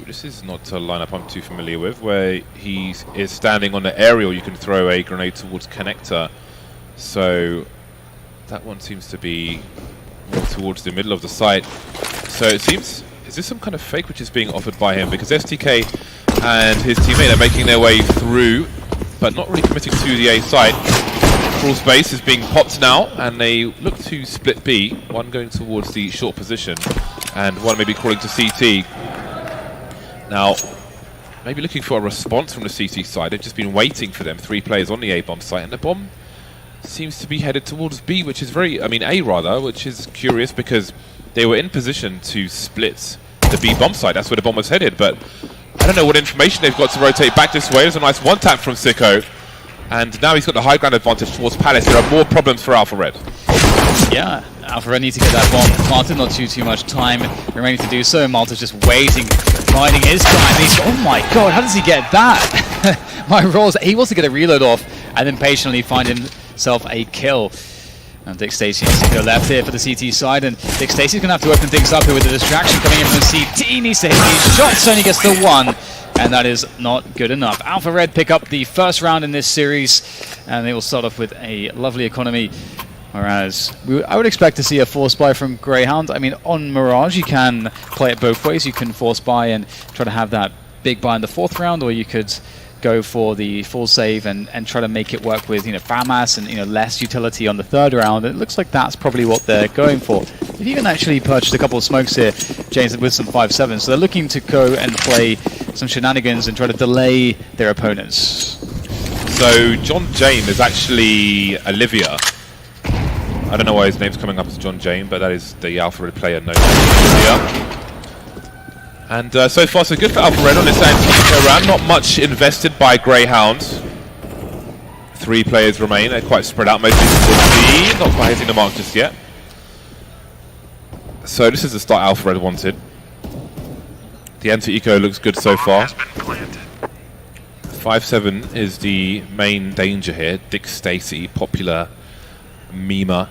this is not a lineup I'm too familiar with, where he is standing on the aerial. You can throw a grenade towards connector. So that one seems to be more towards the middle of the site. So it seems, is this some kind of fake which is being offered by him? Because STK and his teammate are making their way through, but not really committing to the A site. Crawl space is being popped now, and they look to split B. One going towards the short position, and one maybe crawling to CT. Now, maybe looking for a response from the CT side. They've just been waiting for them. 3 players on the A bomb site, and the bomb seems to be headed towards B, which is A rather, which is curious because they were in position to split the B bomb site. That's where the bomb was headed, but I don't know what information they've got to rotate back this way. There's a nice one tap from Sicko. And now he's got the high ground advantage towards Palace. There are more problems for Alpha Red. Yeah, Alpha Red needs to get that bomb. Malta not too much time remaining to do so. Malta's just waiting, biding his time. He's, oh my god, how does he get that? My rolls, he wants to get a reload off and then patiently find himself a kill. And Dick Stacey needs to go left here for the CT side, and Dick Stacey's going to have to open things up here with the distraction coming in from CT. Needs to hit these shots, only gets the one. And that is not good enough. Alpha Red pick up the first round in this series, and they will start off with a lovely economy. Whereas I would expect to see a force buy from Grayhound. I mean, on Mirage, you can play it both ways. You can force buy and try to have that big buy in the 4th round, or you could go for the full save and try to make it work with FAMAS and less utility on the 3rd round. It looks like that's probably what they're going for. They've even actually purchased a couple of smokes here, James, with some 5.7s. So they're looking to go and play some shenanigans and try to delay their opponents. So John Jane is actually Olivia. I don't know why his name's coming up as John Jane, but that is the Alpha Red player known as Olivia. And so far so good for Alpha Red on this anti-eco round. Not much invested by Grayhound. 3 players remain. They're quite spread out, mostly towards B. Not quite hitting the mark just yet. So this is the start Alpha Red wanted. The anti-eco looks good so far. 5-7 is the main danger here. Dick Stacey, popular memer.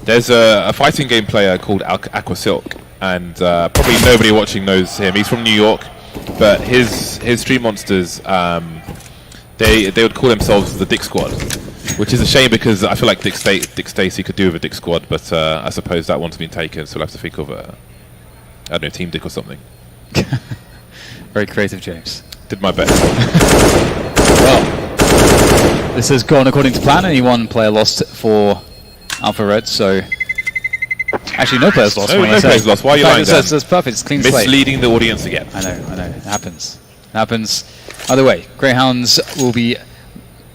There's a fighting game player called Aqua Silk, and probably nobody watching knows him. He's from New York, but his Street Monsters, they would call themselves the Dick Squad, which is a shame because I feel like Dick Stacey could do with a Dick Squad, but I suppose that one's been taken, so we'll have to think of I don't know, Team Dick or something. Very creative, James. Did my best. Well, this has gone according to plan. Only 1 player lost for Alpha Red, so actually no players lost. No players lost. Why are you lying down? That's perfect. It's clean slate. Misleading the audience again. I know. It happens. Either way, Greyhounds will be...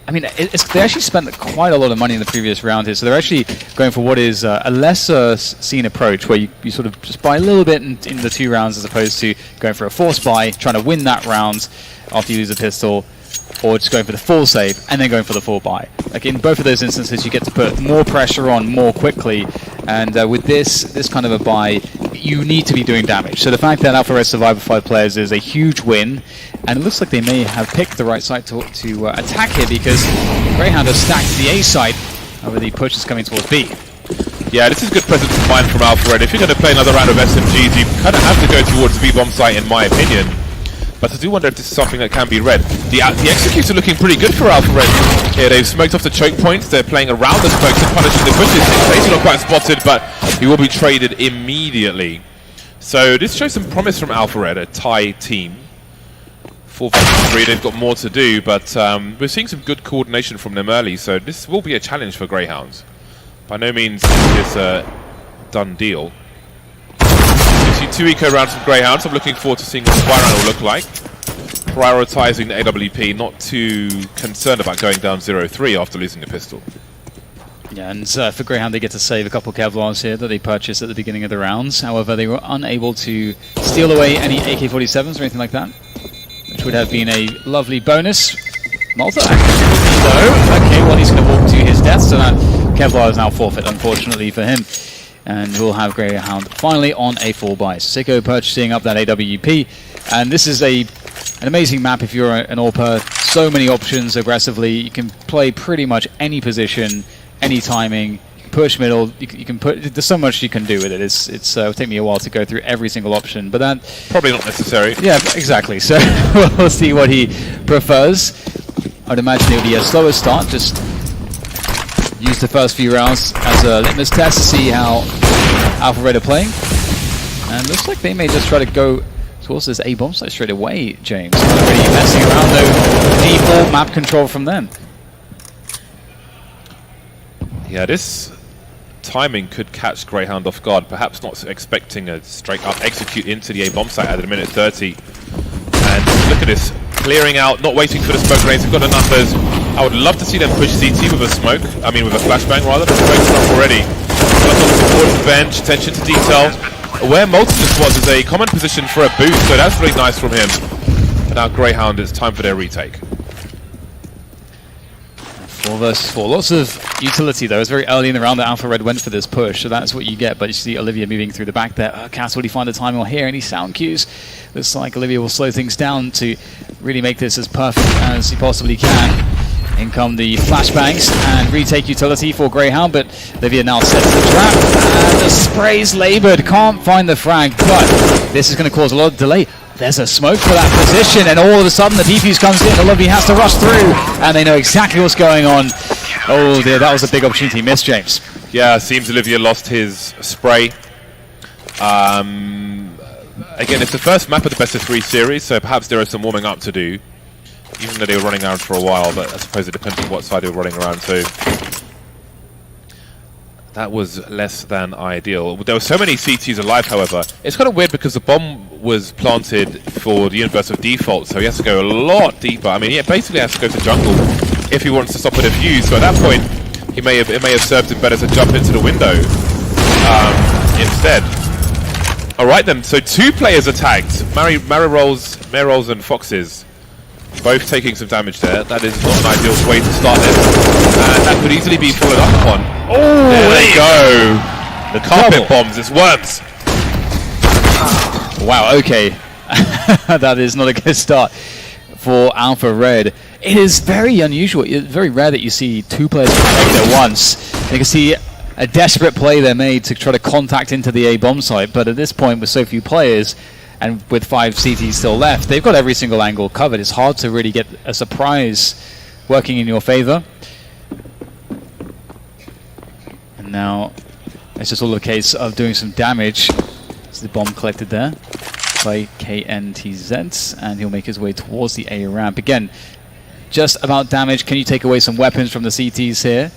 I mean, they actually spent quite a lot of money in the previous round here, so they're actually going for what is a lesser seen approach, where you sort of just buy a little bit in the 2 rounds as opposed to going for a force buy, trying to win that round after you lose a pistol, or just going for the full save and then going for the full buy. Like in both of those instances, you get to put more pressure on more quickly, and with this kind of a buy, you need to be doing damage. So the fact that Alpha Red survived with 5 players is a huge win, and it looks like they may have picked the right side to attack here, because Greyhound has stacked the A side over the push is coming towards B. Yeah, this is good presence of mind from Alpha Red. If you're going to play another round of SMGs, you kind of have to go towards the B-bomb site, in my opinion. But I do wonder if this is something that can be read. The executes are looking pretty good for Alpha Red. Yeah, they've smoked off the choke points. They're playing around the smokes and punishing the bushes. He's not quite spotted, but he will be traded immediately. So this shows some promise from Alpha Red, a tie team. 4 versus 3, they've got more to do, but we're seeing some good coordination from them early, so this will be a challenge for Greyhounds. By no means is this a done deal. We've seen 2 eco rounds from Greyhounds. I'm looking forward to seeing what the buy round will look like. Prioritising the AWP, not too concerned about going down 0-3 after losing the pistol. Yeah, and for Greyhound, they get to save a couple of Kevlars here that they purchased at the beginning of the rounds. However, they were unable to steal away any AK-47s or anything like that, which would have been a lovely bonus. Malta actually, though. Okay, well, he's going to walk to his death, so that Kevlar is now forfeit, unfortunately for him. And we'll have Greyhound finally on a full buy. Sicko purchasing up that AWP, and this is an amazing map if you're an AWPer. So many options aggressively. You can play pretty much any position, any timing. You can push middle, you can put. There's so much you can do with it. It'll take me a while to go through every single option, but that probably not necessary. Yeah, exactly. So we'll see what he prefers. I'd imagine it'll be a slower start. Just use the first few rounds as a litmus test to see how Alpha Red are playing. And looks like they may just try to go towards this A bomb site straight away, James. Not really messing around though. Default map control from them. Yeah, this timing could catch Grayhound off guard, perhaps not expecting a straight up execute into the A bomb site at a minute 30. And look at this, clearing out, not waiting for the smoke grenades. They've got the numbers. I would love to see them push CT with a smoke, I mean with a flashbang rather. The smoke's up already. Towards the bench, attention to detail. Where Multitus was is a common position for a boost, so that's really nice from him. But now Grayhound, it's time for their retake. 4 versus 4. Lots of utility though. It's very early in the round that Alpha Red went for this push, so that's what you get. But you see Olivia moving through the back there. Cass, will he find the timing or hear any sound cues? Looks like Olivia will slow things down to really make this as perfect as he possibly can. In come the flashbangs and retake utility for Grayhound, but Olivia now sets the trap and the spray's laboured. Can't find the frag, but this is going to cause a lot of delay. There's a smoke for that position, and all of a sudden the defuse comes in. Olivia has to rush through, and they know exactly what's going on. Oh dear, that was a big opportunity missed, James. Yeah, seems Olivia lost his spray. Again, it's the first map of the best of 3 series, so perhaps there is some warming up to do. Even though they were running around for a while, but I suppose it depends on what side they were running around to. That was less than ideal. There were so many CTs alive, however. It's kind of weird because the bomb was planted for the universe of default, so he has to go a lot deeper. I mean, he basically has to go to jungle if he wants to stop a defuse. So at that point, it may have served him better to jump into the window instead. All right then. So 2 players are tagged: Mirage and Foxes. Both taking some damage there. That is not an ideal way to start this. And that could easily be followed up upon. Oh, there you go. The carpet bombs, it works. Wow, okay. That is not a good start for Alpha Red. It is very unusual. It's very rare that you see 2 players connected at once. You can see a desperate play they made to try to contact into the A bomb site, but at this point with so few players, and with 5 CTs still left, they've got every single angle covered. It's hard to really get a surprise working in your favor. And now it's just all a case of doing some damage. There's the bomb collected there by KdTV, and he'll make his way towards the A ramp. Again, just about damage. Can you take away some weapons from the CTs here?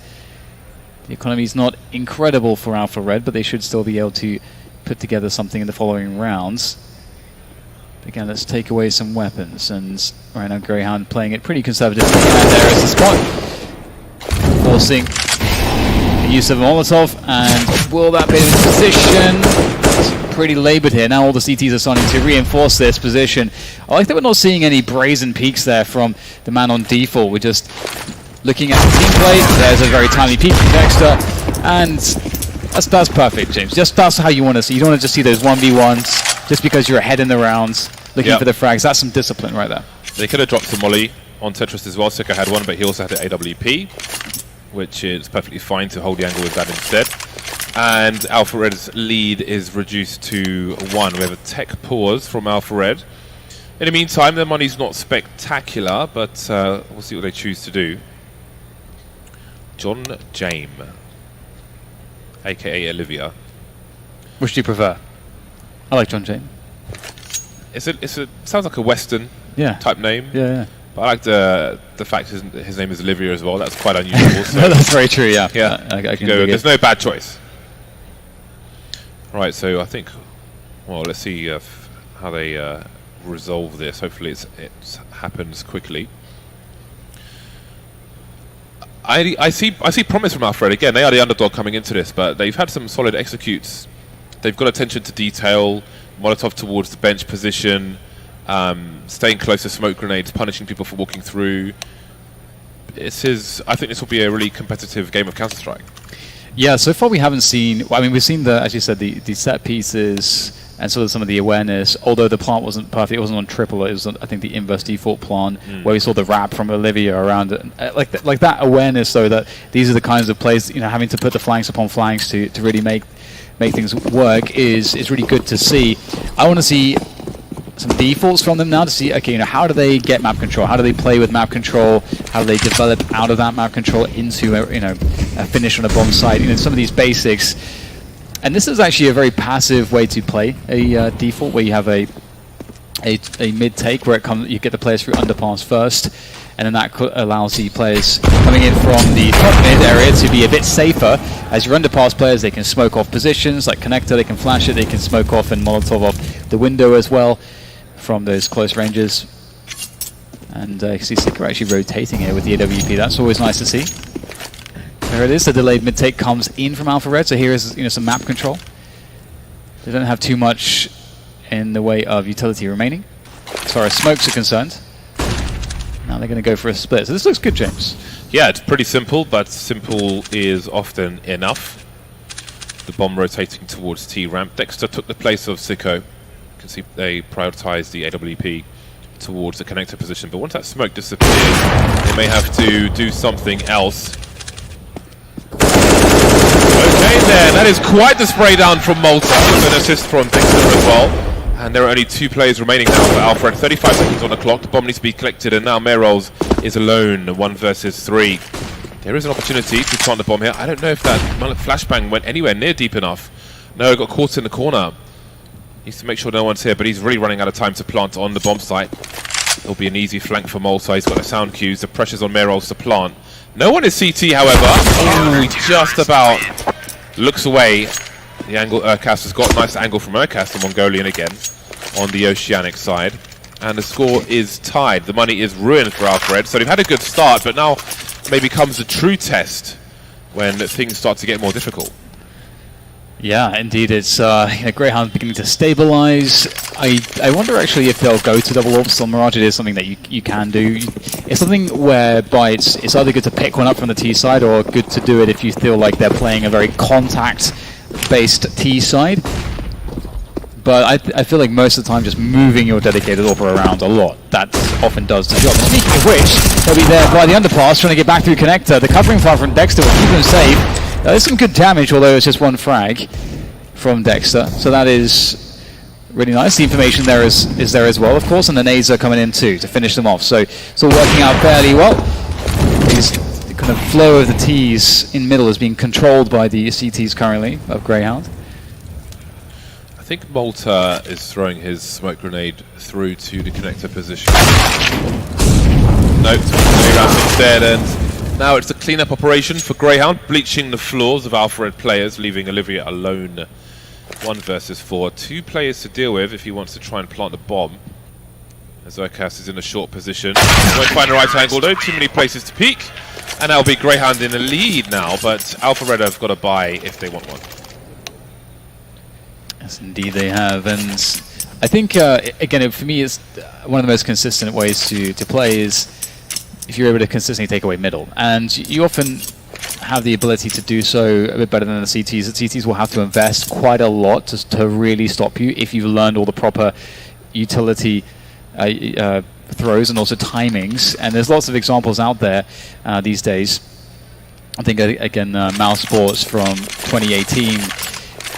The economy is not incredible for Alpha Red, but they should still be able to put together something in the following rounds. Again, let's take away some weapons, and right now Grayhound playing it pretty conservatively, and there is the spot, forcing the use of a Molotov, and will that be in position? It's pretty laboured here. Now all the CTs are starting to reinforce this position. I like that we're not seeing any brazen peaks there from the man on default. We're just looking at the team play. There's a very tiny peak from Dexter, and that's perfect, James. That's how you want to see. You don't want to just see those 1v1s just because you're ahead in the rounds, looking for the frags. That's some discipline right there. They could have dropped a molly on Tetris as well. Sika had one, but he also had an AWP, which is perfectly fine to hold the angle with that instead. And Alpha Red's lead is reduced to 1. We have a tech pause from Alpha Red. In the meantime, their money's not spectacular, but we'll see what they choose to do. John James, aka Olivia. Which do you prefer? I like John James. It sounds like a Western type name. Yeah. But I like the fact his name is Olivia as well. That's quite unusual. So that's very true. Yeah. I can go. There's no bad choice. Right. So I think. Well, let's see how they resolve this. Hopefully, it happens quickly. I see promise from Alfred. Again, they are the underdog coming into this, but they've had some solid executes. They've got attention to detail, Molotov towards the bench position, staying close to smoke grenades, punishing people for walking through. I think this will be a really competitive game of Counter-Strike. Yeah, so far we haven't seen. Well, I mean, we've seen as you said, the set pieces and sort of some of the awareness. Although the plant wasn't perfect, it wasn't on triple. It was on, I think, the inverse default plant where we saw the wrap from Olivia around it. Like that awareness, though, that these are the kinds of plays, you know, having to put the flanks upon flanks to really make things work is really good to see. I want to see some defaults from them now to see, okay, you know, how do they get map control? How do they play with map control? How do they develop out of that map control into a finish on a bomb site? You know, some of these basics. And this is actually a very passive way to play a default, where you have a mid take where you get the players through underpass first, and then that allows the players coming in from the top mid area to be a bit safer. As your underpass players, they can smoke off positions like connector, they can flash it, they can smoke off and Molotov off the window as well from those close ranges. And you see Seeker actually rotating here with the AWP. That's always nice to see. There it is, the delayed mid-take comes in from Alpha Red, so here is some map control. They don't have too much in the way of utility remaining, as far as smokes are concerned. Now they're going to go for a split. So this looks good, James. Yeah, it's pretty simple, but simple is often enough. The bomb rotating towards T-ramp. Dexter took the place of Sicko. You can see they prioritized the AWP towards the connector position, but once that smoke disappears, they may have to do something else. Okay then, that is quite the spray down from Malta, with an assist from Dexter as well. And there are only 2 players remaining now for Alfred. 35 seconds on the clock, the bomb needs to be collected, and now Mirage is alone, 1 versus 3. There is an opportunity to plant the bomb here. I don't know if that flashbang went anywhere near deep enough. No, got caught in the corner. Needs to make sure no one's here, but he's really running out of time to plant on the bomb site. It'll be an easy flank for Malta. He's got the sound cues, the pressure's on Mirage to plant. No one is CT, however. He just about looks away. The angle Urcast has got. Nice angle from Urcast, the Mongolian again, on the Oceanic side. And the score is tied. The money is ruined for Alfred. So they've had a good start, but now maybe comes the true test when things start to get more difficult. Yeah, indeed. It's Grayhound beginning to stabilize. I wonder actually if they'll go to double orbs on Mirage. It is something that you can do. It's something whereby it's either good to pick one up from the T side or good to do it if you feel like they're playing a very contact-based T side. But I feel like most of the time just moving your dedicated AWP around a lot, that often does the job. Speaking of which, they'll be there by the underpass trying to get back through connector. The covering fire from Dexter will keep them safe. There's some good damage, although it's just 1 frag from Dexter. So that is really nice. The information there is there as well, of course, and the nades are coming in too to finish them off. So it's all working out fairly well. The kind of flow of the Ts in middle is being controlled by the CTs currently of Grayhound. I think Malta is throwing his smoke grenade through to the connector position. Nope, instead, and now it's the cleanup operation for Grayhound, bleaching the floors of Alfred players, leaving Olivia alone. 1 versus 4. 2 players to deal with if he wants to try and plant the bomb. As Urcast is in a short position. Won't find the right angle though, too many places to peek. And that'll be Grayhound in the lead now, but Alfred have got to buy if they want one. Yes, indeed they have. And I think, again, for me, it's one of the most consistent ways to play is if you're able to consistently take away middle. And you often have the ability to do so a bit better than the CTs. The CTs will have to invest quite a lot to really stop you if you've learned all the proper utility throws and also timings. And there's lots of examples out there these days. I think, again, Mouse Sports from 2018,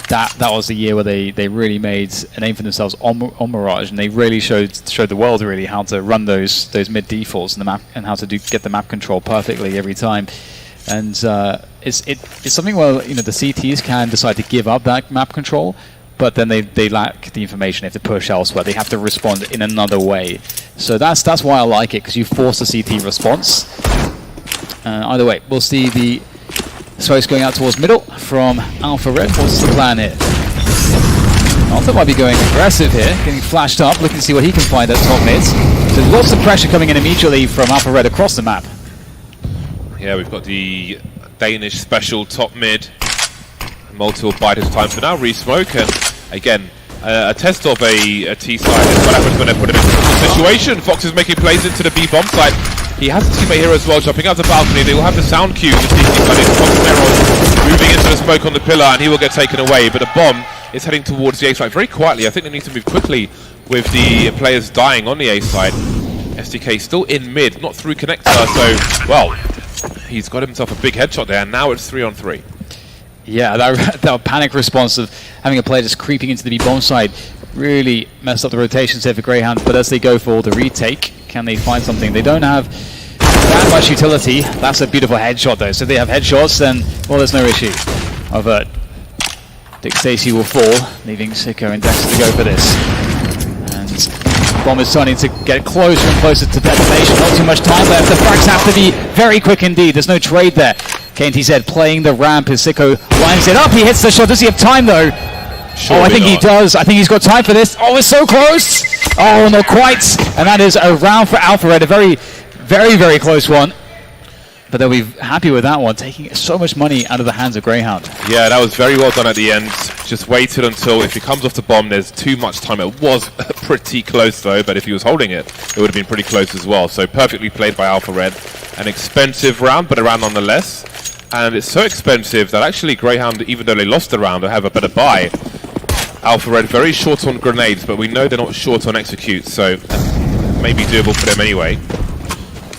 that was the year where they really made a name for themselves on Mirage, and they really showed the world really how to run those mid defaults and the map, and how to get the map control perfectly every time. And it's something where the CTs can decide to give up that map control, but then they lack the information. They have to push elsewhere. They have to respond in another way. So that's why I like it, because you force a CT response. Either way, we'll see the smokes going out towards middle from Alpha Red. What's the plan here? Alpha might be going aggressive here, getting flashed up, looking to see what he can find at top mid. So lots of pressure coming in immediately from Alpha Red across the map. Yeah, we've got the Danish special top mid. Malta will bide his time for now, re-smoke, and again, a test of a T side is what happens when they put him into a situation. Fox is making plays into the B bomb site. He has a teammate here as well, jumping out the balcony. They will have the sound cue. The TC side is Fox Mirage moving into the smoke on the pillar, and he will get taken away. But the bomb is heading towards the A side very quietly. I think they need to move quickly with the players dying on the A side. SDK still in mid, not through connector, so, well, he's got himself a big headshot there, and now it's 3-on-3. Yeah, that panic response of having a player just creeping into the B bomb side really messed up the rotations here for Grayhound, but as they go for the retake, can they find something? They don't have that much utility. That's a beautiful headshot though, so if they have headshots, then, well, there's no issue. Avert. Dick Stacy will fall, leaving Sicko and Dex to go for this. And bomb is starting to get closer and closer to detonation. Not too much time left. The frags have to be very quick indeed. There's no trade there. KdTV playing the ramp as Sicko lines it up. He hits the shot. Does he have time though? Surely I think he does. I think he's got time for this. Oh, it's so close. Oh, not quite. And that is a round for Alpha Red. A very, very, very close one. But they'll be happy with that one, taking so much money out of the hands of Grayhound. Yeah, that was very well done at the end. Just waited until, if he comes off the bomb, there's too much time. It was pretty close though, but if he was holding it, it would have been pretty close as well. So perfectly played by Alpha Red. An expensive round, but a round nonetheless. And it's so expensive that actually Grayhound, even though they lost the round, will have a better buy. Alpha Red very short on grenades, but we know they're not short on execute, so maybe doable for them anyway.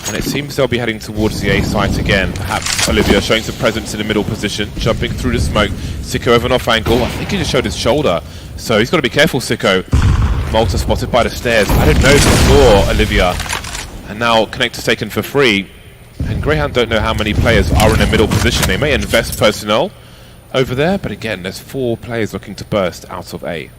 And it seems they'll be heading towards the A site again. Perhaps Olivia showing some presence in the middle position, jumping through the smoke. Sicko over an off angle. I think he just showed his shoulder, so he's got to be careful, Sicko. Malta spotted by the stairs. I don't know if he saw Olivia. And now Connector's taken for free. And Grayhound don't know how many players are in a middle position. They may invest personnel over there, but again, there's 4 players looking to burst out of A,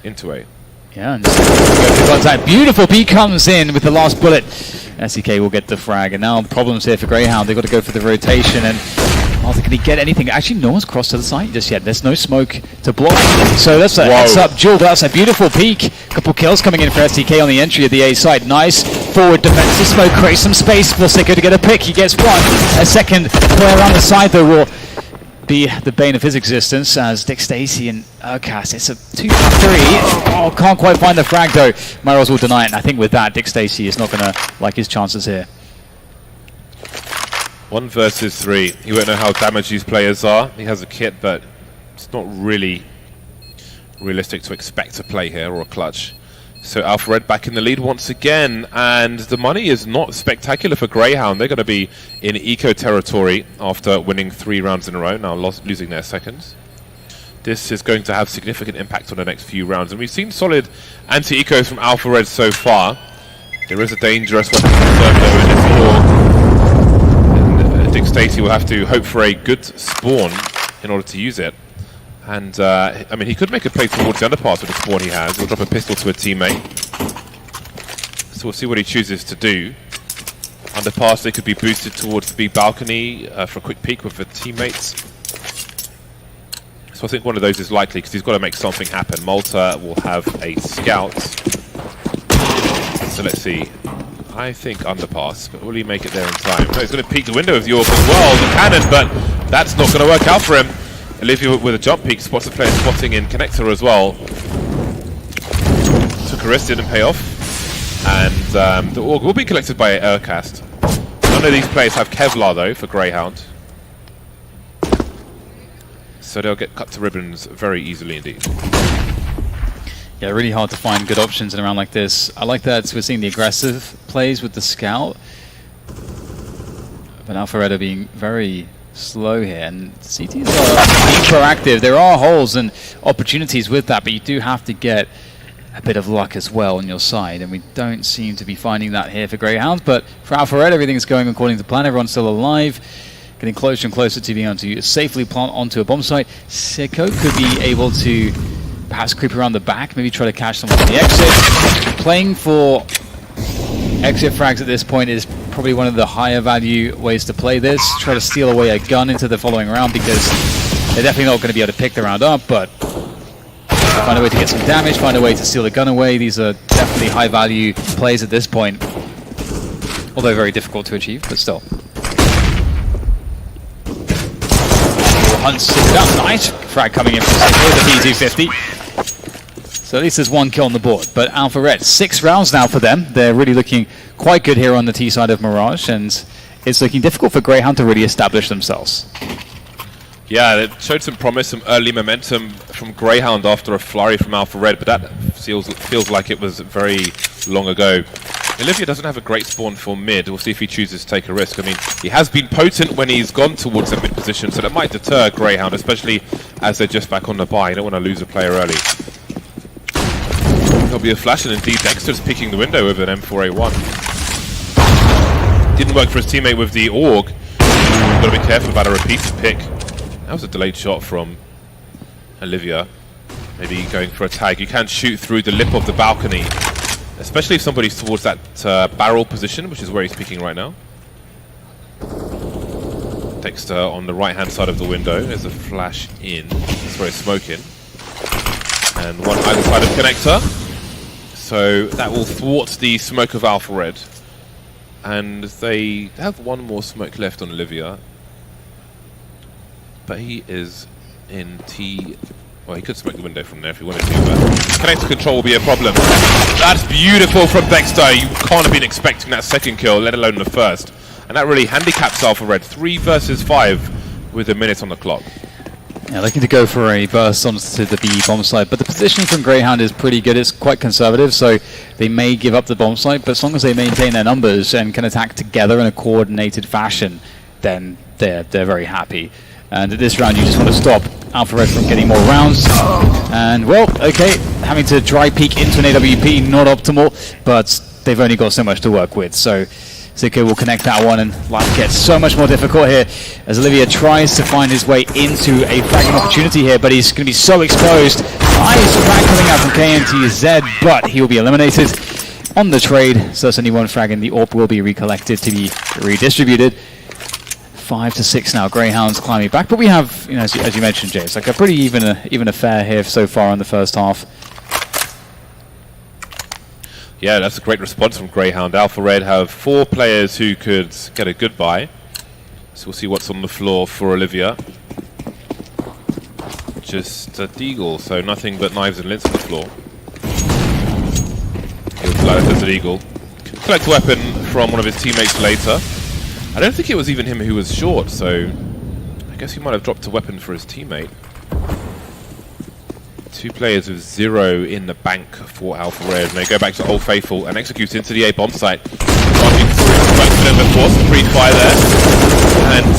into A. Yeah, and that beautiful B comes in with the last bullet. SDK will get the frag, and now problems here for Grayhound. They've got to go for the rotation, and Malta, can he get anything? Actually, no one's crossed to the site just yet. There's no smoke to block. So that's a heads up duel. That's a beautiful peek. Couple kills coming in for SDK on the entry of the A side. Nice forward defensive smoke. Creates some space for Sicko to get a pick. He gets one. A second player on the side, though, will be the bane of his existence as Dick Stacy and Urcast. It's a 2-3. Oh, can't quite find the frag though. Mirage will deny it, and I think with that, Dick Stacy is not going to like his chances here. 1 versus 3. He won't know how damaged these players are. He has a kit, but it's not really realistic to expect a play here or a clutch. So Alpha Red back in the lead once again, and the money is not spectacular for Grayhound. They're going to be in eco territory after winning 3 rounds in a row, now losing their seconds. This is going to have significant impact on the next few rounds, and we've seen solid anti-ecos from Alpha Red so far. There is a dangerous weapon reserve though in this war, and Dick Stacy will have to hope for a good spawn in order to use it. And, I mean, he could make a play towards the underpass with the spawn he has. He'll drop a pistol to a teammate. So we'll see what he chooses to do. Underpass, they could be boosted towards the big balcony for a quick peek with the teammates. So I think one of those is likely, because he's got to make something happen. Malta will have a scout. So let's see. I think underpass, but will he make it there in time? No, he's going to peek the window of the AWP as well, the cannon, but that's not going to work out for him. Olivia with a jump peek, spots a player spotting in connector as well. Took a risk, didn't pay off. And the AUG will be collected by Urcast. None of these players have Kevlar though for Grayhound. So they'll get cut to ribbons very easily indeed. Yeah, really hard to find good options in a round like this. I like that we're seeing the aggressive plays with the scout. But Alpha Red are being very slow here, and CTs are being proactive. There are holes and opportunities with that, but you do have to get a bit of luck as well on your side, and we don't seem to be finding that here for Grayhound. But for Alpha Red, everything's going according to plan. Everyone's still alive, getting closer and closer to being able to safely plant onto a bomb site. Sicko could be able to perhaps creep around the back, maybe try to catch someone on the exit. Playing for exit frags at this point is probably one of the higher value ways to play this. Try to steal away a gun into the following round, because they're definitely not going to be able to pick the round up, but find a way to get some damage, find a way to steal the gun away. These are definitely high value plays at this point, although very difficult to achieve, but still. Hunts it up, nice frag coming in from Sicko with the P250. So at least there's 1 kill on the board. But Alpha Red, 6 rounds now for them. They're really looking quite good here on the T side of Mirage, and it's looking difficult for Grayhound to really establish themselves. Yeah, it showed some promise, some early momentum from Grayhound after a flurry from Alpha Red, but that feels like it was very long ago. Olivia doesn't have a great spawn for mid. We'll see if he chooses to take a risk. I mean, he has been potent when he's gone towards the mid position, so that might deter Grayhound, especially as they're just back on the buy. You don't want to lose a player early. There'll be a flash, and indeed Dexter's picking the window with an M4A1. Didn't work for his teammate with the AUG. Got to be careful about a repeated pick. That was a delayed shot from Olivia. Maybe going for a tag. You can shoot through the lip of the balcony, especially if somebody's towards that barrel position, which is where he's picking right now. Dexter on the right-hand side of the window. There's a flash in. That's where he's smoking. And one either side of connector. So that will thwart the smoke of Alpha Red. And they have one more smoke left on Olivia. But he is in T... Well, he could smoke the window from there if he wanted to, but connector control will be a problem. That's beautiful from Dexter. You can't have been expecting that second kill, let alone the first. And that really handicaps Alpha Red. 3 versus 5 with a minute on the clock. Yeah, looking to go for a burst onto the B bomb site, but the positioning from Grayhound is pretty good. It's quite conservative, so they may give up the bomb site, but as long as they maintain their numbers and can attack together in a coordinated fashion, then they're very happy. And at this round, you just want to stop Alpha Red from getting more rounds. And, well, okay, having to dry peek into an AWP, not optimal, but they've only got so much to work with. So Zico will connect that one, and life gets so much more difficult here as Olivia tries to find his way into a fragging opportunity here, but he's going to be so exposed. Nice frag coming out from KdTV, but he will be eliminated on the trade. So that's only one frag, and the AWP will be recollected to be redistributed. 5 to 6 now. Greyhound's climbing back, but we have, you know, as you mentioned, James, like a pretty even affair here so far in the first half. Yeah, that's a great response from Grayhound. Alpha Red have 4 players who could get a goodbye. So we'll see what's on the floor for Olivia. Just a deagle, so nothing but knives and lints on the floor. He'll fly the Desert Eagle. Collect a weapon from one of his teammates later. I don't think it was even him who was short, so I guess he might have dropped a weapon for his teammate. 2 players with 0 in the bank for Alpha Red, and they go back to Old Faithful and execute into the A bomb site. Marching through the force, pre-fire there, and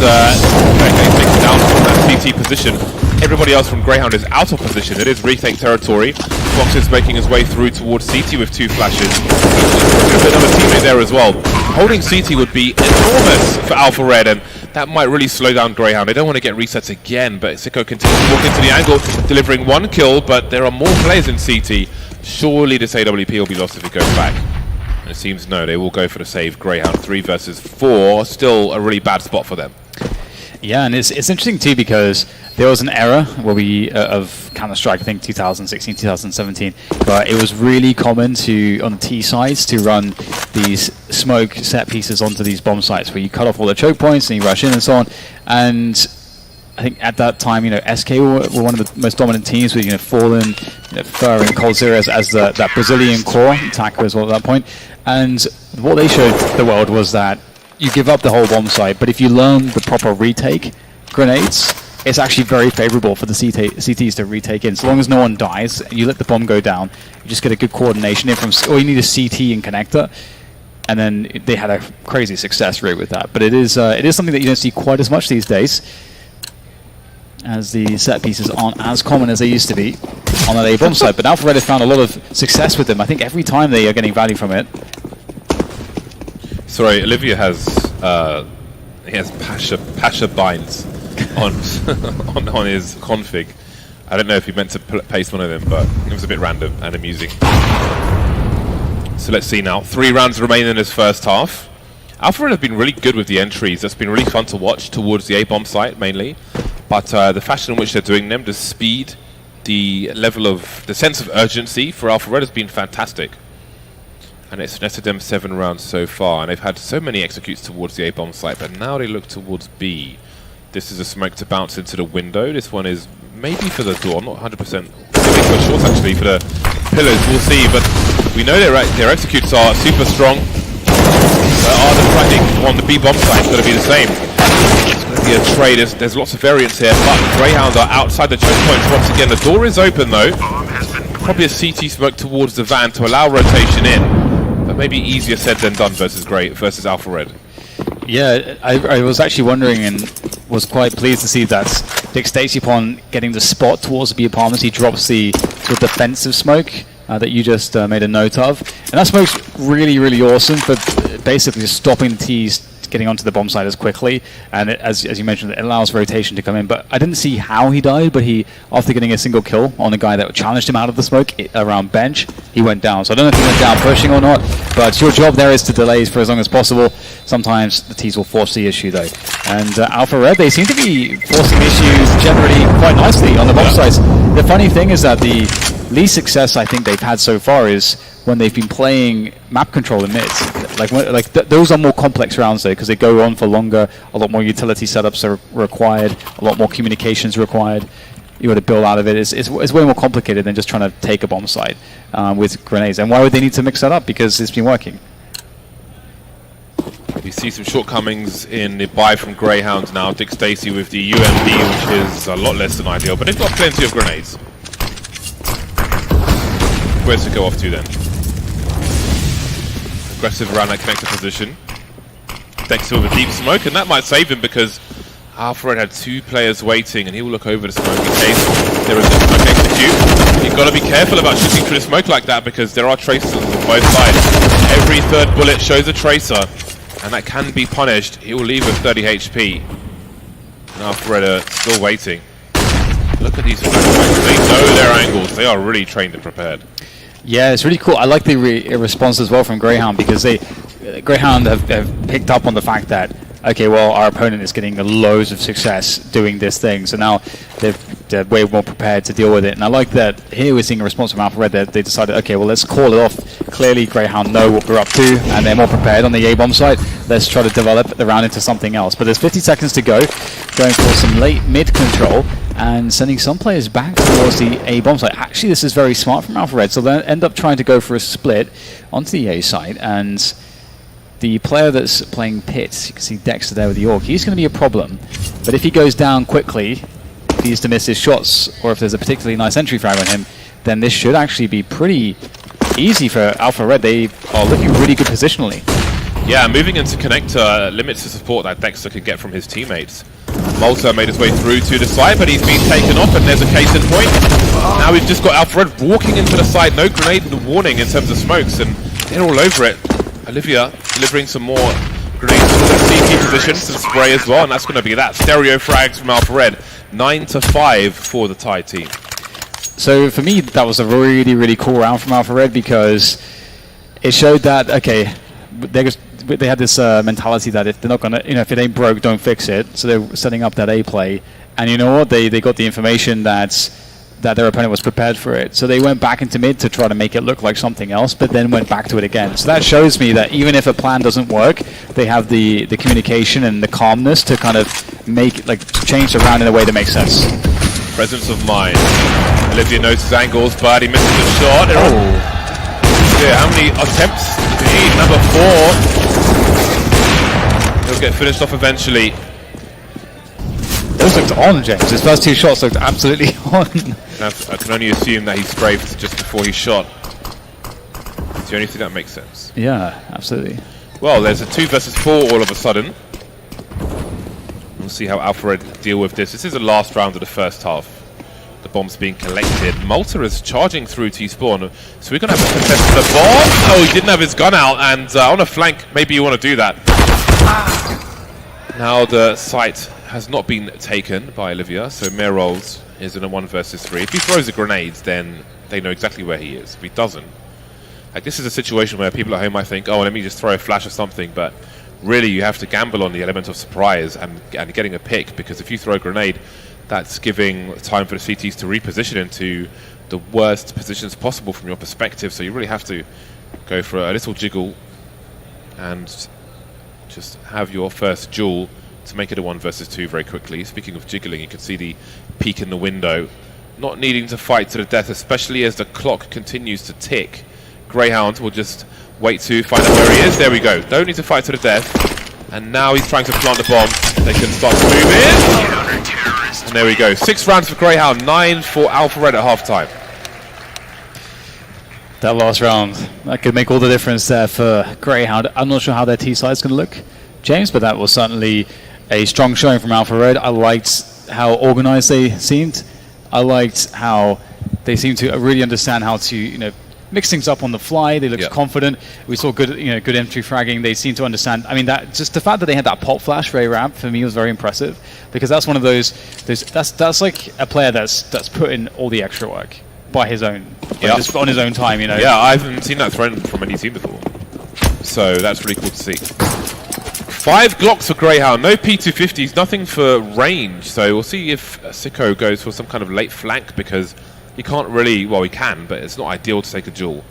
getting taken down from that CT position. Everybody else from Grayhound is out of position. It is retake territory. Fox is making his way through towards CT with 2 flashes. There's another teammate there as well. Holding CT would be enormous for Alpha Red, and that might really slow down Grayhound. They don't want to get resets again, but Zico continues to walk into the angle, delivering 1 kill, but there are more players in CT. Surely this AWP will be lost if it goes back. And it seems no, they will go for the save. Grayhound 3 versus 4, still a really bad spot for them. Yeah, and it's interesting too because there was an era where of Counter-Strike, I think 2016, 2017, but it was really common on the T sides to run these smoke set pieces onto these bomb sites where you cut off all the choke points and you rush in and so on. And I think at that time, SK were one of the most dominant teams with Fallen, Fur, and Cold Zero as that Brazilian core attacker as well at that point. And what they showed the world was that you give up the whole bomb site, but if you learn the proper retake grenades, it's actually very favorable for the CTs to retake in. So long as no one dies, and you let the bomb go down, you just get a good coordination in from... All you need is CT and connector, and then they had a crazy success rate with that. But it is something that you don't see quite as much these days, as the set pieces aren't as common as they used to be on that A bomb site. But Alpha Red has found a lot of success with them. I think every time they are getting value from it. Sorry, Olivia has Pasha binds on on his config. I don't know if he meant to paste one of them, but it was a bit random and amusing. So let's see now. 3 rounds remain in this first half. Alpha Red have been really good with the entries. That's been really fun to watch towards the A bomb site mainly. But the fashion in which they're doing them, the speed, the level of the sense of urgency for Alpha Red has been fantastic. And it's netted them 7 rounds so far, and they've had so many executes towards the A bomb site, but now they look towards B. This is a smoke to bounce into the window. This one is maybe for the door, I'm not 100%. Maybe for short actually, for the pillars, we'll see, but we know their executes are super strong. Are the fraging on the B bomb site going to be the same? It's going to be be a trade. There's lots of variance here, but Grayhound are outside the choke points once again. The door is open though. Probably a CT smoke towards the van to allow rotation in, but maybe easier said than done versus Alpha Red. Yeah, I was actually wondering and was quite pleased to see that KdTV upon getting the spot towards the B apartments, he drops the sort of defensive smoke that you just made a note of. And that smoke's really, really awesome for basically just stopping the T's getting onto the bomb site as quickly, and as you mentioned, it allows rotation to come in. But I didn't see how he died, but he, after getting a single kill on the guy that challenged him out of the smoke around bench, he went down. So I don't know if he went down pushing or not, but your job there is to delay for as long as possible. Sometimes the T's will force the issue though. And Alpha Red, they seem to be forcing issues generally quite nicely on the bomb sites. The funny thing is that the least success I think they've had so far is when they've been playing map control in mids. Those are more complex rounds though, because they go on for longer, a lot more utility setups are required, a lot more communications required. You got to build out of it. It's way more complicated than just trying to take a bomb site with grenades. And why would they need to mix that up? Because it's been working. We see some shortcomings in the buy from Greyhound now. KdTV with the UMP, which is a lot less than ideal, but they've got plenty of grenades. Where's it go off to then? Aggressive around that connector position. KdTV with a deep smoke, and that might save him because Alpha Red had two players waiting, and he will look over the smoke in case there is a smoke execute. You've got to be careful about shooting through the smoke like that because there are tracers on both sides. Every third bullet shows a tracer, and that can be punished. He will leave with 30 HP. And Alpha Red are still waiting. Look at these flashbacks. They know their angles. They are really trained and prepared. Yeah, it's really cool. I like the response as well from Grayhound because Grayhound have picked up on the fact that, okay, well, our opponent is getting loads of success doing this thing, so now they're way more prepared to deal with it. And I like that here we're seeing a response from Alpha Red that they decided, okay, well, let's call it off. Clearly, Grayhound know what we're up to, and they're more prepared on the A-bomb site. Let's try to develop the round into something else. But there's 50 seconds to go, going for some late mid control, and sending some players back towards the A-bomb site. Actually, this is very smart from Alpha Red, so they'll end up trying to go for a split onto the A site, and the player that's playing pit, you can see Dexter there with the AUG, he's going to be a problem. But if he goes down quickly, if he's to miss his shots, or if there's a particularly nice entry frag on him, then this should actually be pretty easy for Alpha Red. They are looking really good positionally. Yeah, moving into connector limits the support that Dexter could get from his teammates. Malta made his way through to the side, but he's been taken off, and there's a case in point. Now we've just got Alpha Red walking into the side, no grenade in the warning in terms of smokes, and they're all over it. Olivia delivering some more grenades to the CT position, some spray as well, and that's going to be that. Stereo frags from Alpha Red, 9-5 for the Thai team. So for me, that was a really, really cool round from Alpha Red because it showed that, okay, they had this mentality that if they're not going to, if it ain't broke, don't fix it. So they're setting up that A play. And you know what? They got the information that their opponent was prepared for it. So they went back into mid to try to make it look like something else, but then went back to it again. So that shows me that even if a plan doesn't work, they have the communication and the calmness to kind of change the round in a way that makes sense. Presence of mind. Olivia knows his angles, but he misses the shot. Yeah, how many attempts did he need? Number 4. He'll get finished off eventually. Those looked on, James. His first two shots looked absolutely on. I can only assume that he strafed just before he shot. It's the only thing that makes sense. Yeah, absolutely. Well, there's a 2 versus 4 all of a sudden. We'll see how Alpha Red deal with this. This is the last round of the first half. The bomb's being collected. Malta is charging through T-spawn, so we're going to have to contest the bomb. Oh, he didn't have his gun out, and on a flank, maybe you want to do that. Now the site has not been taken by Olivia, so Mirage is in a 1 versus 3. If he throws the grenades, then they know exactly where he is. If he doesn't, this is a situation where people at home might think, oh, let me just throw a flash or something, but really you have to gamble on the element of surprise and getting a pick, because if you throw a grenade, that's giving time for the CTs to reposition into the worst positions possible from your perspective, so you really have to go for a little jiggle and just have your first duel to make it a 1 versus 2 very quickly. Speaking of jiggling, you can see the peak in the window. Not needing to fight to the death, especially as the clock continues to tick. Grayhound will just wait to find out where he is. There we go. Don't need to fight to the death. And now he's trying to plant the bomb. They can start to move in. And there we go. 6 rounds for Grayhound, 9 for Alpha Red at halftime. That last round, that could make all the difference there for Grayhound. I'm not sure how their T side is going to look, James, but that was certainly a strong showing from Alpha Red. I liked how organized they seemed. I liked how they seemed to really understand how to, mix things up on the fly. They looked confident. We saw good, good entry fragging. They seemed to understand. I mean, that just the fact that they had that pop flash very ramp for me was very impressive, because that's one of those that's like a player that's put in all the extra work by his own, just on his own time. Yeah, I haven't seen that thrown from any team before, so that's really cool to see. 5 Glocks for Grayhound, no P250s, nothing for range. So we'll see if Sicko goes for some kind of late flank, because he can't really, well, he can, but it's not ideal to take a duel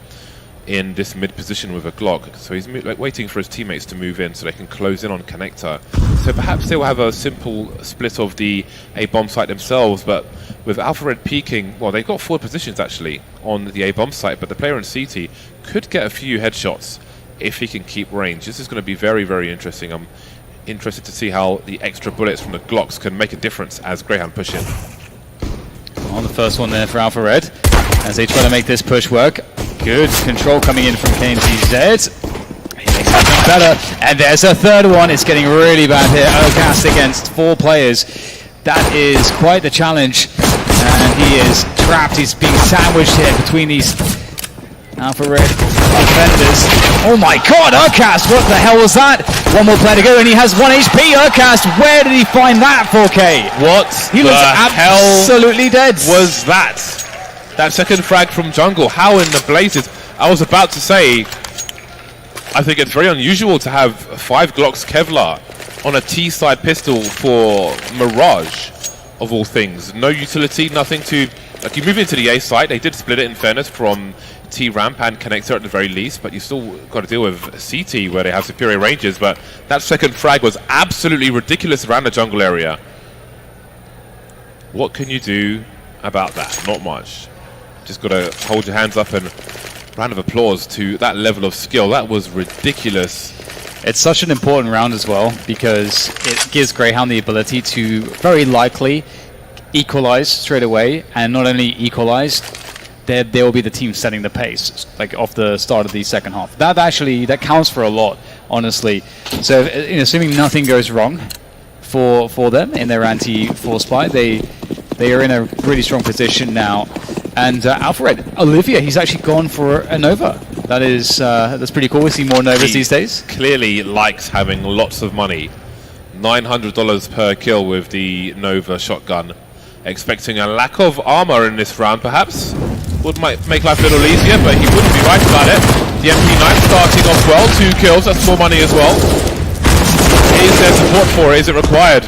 in this mid position with a Glock. So he's waiting for his teammates to move in so they can close in on Connector. So perhaps they will have a simple split of the A bomb site themselves, but with Alpha Red peeking, well, they've got 4 positions actually on the A bomb site, but the player in CT could get a few headshots if he can keep range. This is going to be very, very interesting. I'm interested to see how the extra bullets from the Glocks can make a difference as Grayhound push in. On the first one there for Alpha Red, as they try to make this push work. Good control coming in from KdTV. He makes it better. And there's a third one. It's getting really bad here. Ocast against 4 players. That is quite the challenge. And he is trapped. He's being sandwiched here between these Alpha Red defenders. Oh my god, Ocast, what the hell was that? One more player to go and he has 1 HP. Ocast, where did he find that, 4K? What he looks absolutely dead. Was that? That second frag from jungle, how in the blazes? I was about to say, I think it's very unusual to have 5 Glocks Kevlar on a T-side pistol for Mirage, of all things. No utility, nothing to... Like, you move into the A site, they did split it in fairness from T-ramp and connector at the very least, but you still got to deal with CT where they have superior ranges. But that second frag was absolutely ridiculous around the jungle area. What can you do about that? Not much. Just got to hold your hands up and round of applause to that level of skill. That was ridiculous. It's such an important round as well, because it gives Grayhound the ability to very likely equalize straight away, and not only equalize, they will be the team setting the pace, like off the start of the second half. That counts for a lot, honestly. So, assuming nothing goes wrong for them in their anti-force spy, they are in a really strong position now. And Alpha Red, Olivia, he's actually gone for a Nova. That's pretty cool. We see more Novas these days. Clearly likes having lots of money. $900 per kill with the Nova shotgun. Expecting a lack of armor in this round, perhaps. Might make life a little easier, but he wouldn't be right about it. The MP9 starting off well, 2 kills, that's more money as well. Is there support for it? Is it required?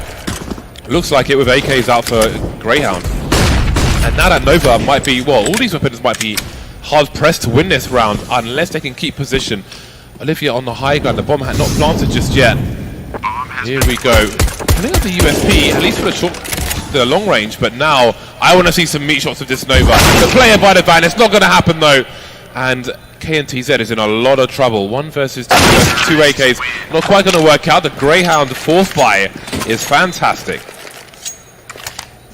Looks like it with AKs out for Grayhound. And now that Nova might be, well, all these weapons might be hard-pressed to win this round unless they can keep position. Olivia on the high ground, the bomb had not planted just yet. Here we go. I think that's the USP, at least for the long range, but now I want to see some meat shots of this Nova. The player by the van, it's not going to happen though. And KdTV is in a lot of trouble. 1 versus 2 versus 2 AKs. Not quite going to work out. The Grayhound fourth buy is fantastic.